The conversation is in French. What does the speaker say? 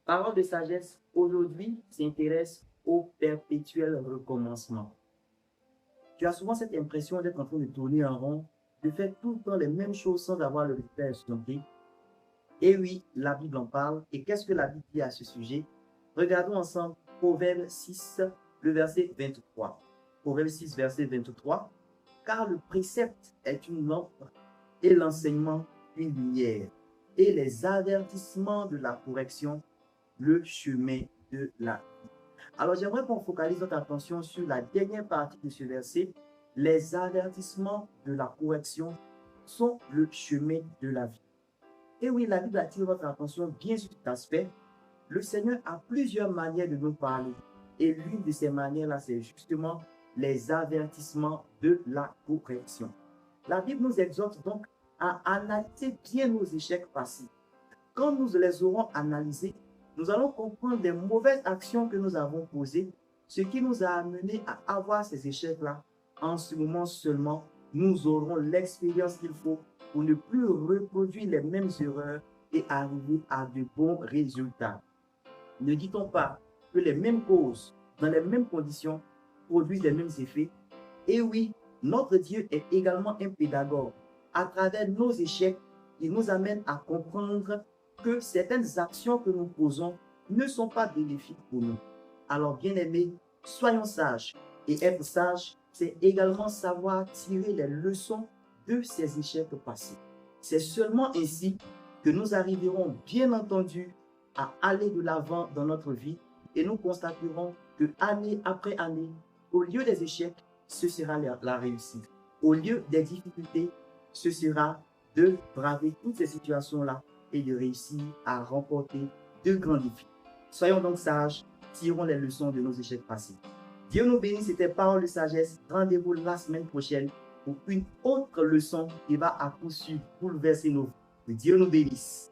Parole de sagesse, aujourd'hui, s'intéresse au perpétuel recommencement. Tu as souvent cette impression d'être en train de tourner en rond, de faire tout le temps les mêmes choses sans avoir le résultat escompté. Et oui, la Bible en parle. Et qu'est-ce que la Bible dit à ce sujet? Regardons ensemble Proverbe 6, le verset 23. Proverbe 6, verset 23. Car le précepte est une lampe et l'enseignement une lumière, et les avertissements de la correction le chemin de la vie. Alors j'aimerais qu'on focalise notre attention sur la dernière partie de ce verset. Les avertissements de la correction sont le chemin de la vie. Et oui, la Bible attire votre attention bien sur cet aspect. Le Seigneur a plusieurs manières de nous parler. Et l'une de ces manières-là, c'est justement les avertissements de la correction. La Bible nous exhorte donc à analyser bien nos échecs passés. Quand nous les aurons analysés, nous allons comprendre les mauvaises actions que nous avons posées, ce qui nous a amené à avoir ces échecs-là. En ce moment seulement, nous aurons l'expérience qu'il faut pour ne plus reproduire les mêmes erreurs et arriver à de bons résultats. Ne dit-on pas que les mêmes causes, dans les mêmes conditions, produisent les mêmes effets? Et oui, notre Dieu est également un pédagogue. À travers nos échecs, il nous amène à comprendre que certaines actions que nous posons ne sont pas bénéfiques pour nous. Alors, bien-aimés, soyons sages. Et être sage, c'est également savoir tirer les leçons de ces échecs passés. C'est seulement ainsi que nous arriverons, bien entendu, à aller de l'avant dans notre vie et nous constaterons que année après année, au lieu des échecs, ce sera la réussite. Au lieu des difficultés, ce sera de braver toutes ces situations-là et de réussir à remporter de grands défis. Soyons donc sages, tirons les leçons de nos échecs passés. Dieu nous bénisse, c'était Parole de sagesse. Rendez-vous la semaine prochaine pour une autre leçon qui va à coup sûr bouleverser nos vies. Que Dieu nous bénisse.